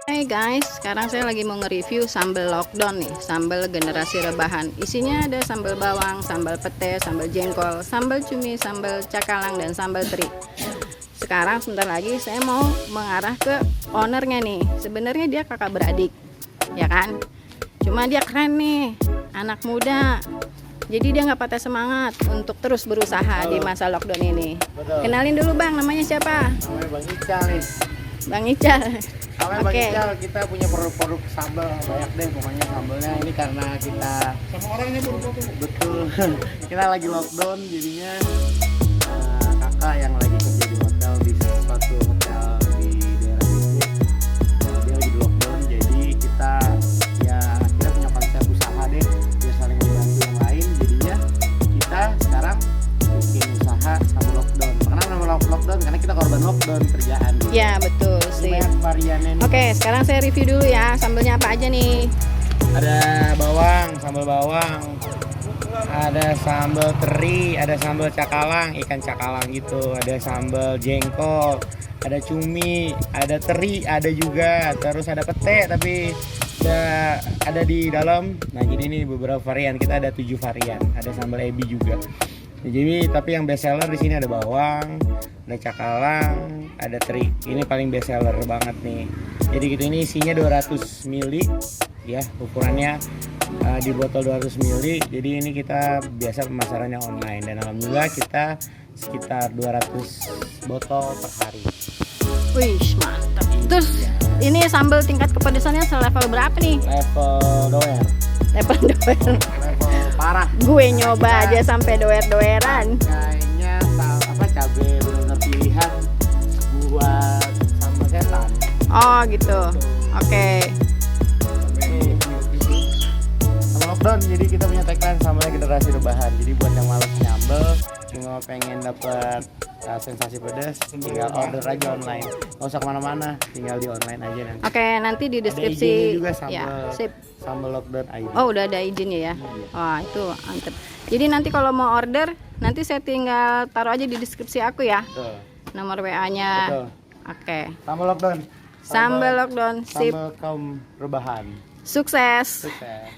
Hai guys, sekarang saya lagi mau nge-review sambal lockdown nih, sambal generasi rebahan. Isinya ada sambal bawang, sambal pete, sambal jengkol, sambal cumi, sambal cakalang, dan sambal teri. Sekarang sebentar lagi saya mau mengarah ke ownernya nih. Sebenarnya dia kakak beradik, ya kan? Cuma dia keren nih, anak muda. Jadi dia nggak patah semangat untuk terus berusaha di masa lockdown ini. Betul. Kenalin dulu bang, namanya siapa? Namanya Bang Ical nih. Bang Ical. Namanya Bang Oke. Ical, kita punya produk-produk sambal banyak deh pokoknya sambelnya ini karena kita sama orangnya betul. Kita lagi lockdown jadinya kakak yang lagi kerja di hotel di suatu hotel di daerah bisnis. Dia lagi di lockdown jadi kita punya konsep usaha deh biar saling membantu yang lain jadinya kita sekarang bikin usaha sama lockdown. Karena nama lockdown karena kita korban lockdown kerjaan. Ya betul sih. Banyak variannya nih. Oke, sekarang saya review dulu ya. Sambelnya apa aja nih? Ada bawang, sambal bawang, ada sambal teri, ada sambal cakalang, ikan cakalang gitu, ada sambal jengkol, ada cumi, ada teri, ada juga, terus ada pete tapi ada di dalam. Nah jadi ini beberapa varian, kita ada 7 varian, ada sambal ebi juga. Jadi tapi yang best seller di sini ada bawang, ada cakalang, ada teri. Ini paling best seller banget nih. Jadi gitu ini isinya 200 ml ya, ukurannya di botol 200 ml. Jadi ini kita biasa pemasarannya online dan alhamdulillah kita sekitar 200 botol per hari. Wih, mantap. Terus ini sambal tingkat kepedesannya selevel berapa nih? Level doer, Level doer. level parah. Gue nyoba aja sampai doer-doeran. Kayaknya cabai benar-benar pilihan buat sambal setan. Oh gitu. Oke. Sama lockdown jadi kita punya tagline sambalnya generasi rebahan. Jadi buat yang malas nyambel cuma pengen dapat sensasi pedas tinggal order aja online. Nggak usah kemana-mana, tinggal di online aja nanti. Oke, nanti di Ada deskripsi. izinnya juga sambal, Ya, sip. sambal lockdown ID. Oh, udah ada izinnya ya. Iya. Wah, itu mantep. Jadi nanti kalau mau order, nanti saya tinggal taruh aja di deskripsi aku ya. Betul. Nomor WA-nya. Betul. Oke. Sambal lockdown. Sambal lockdown, sip. Sambal kaum rebahan. Sukses. Sukses.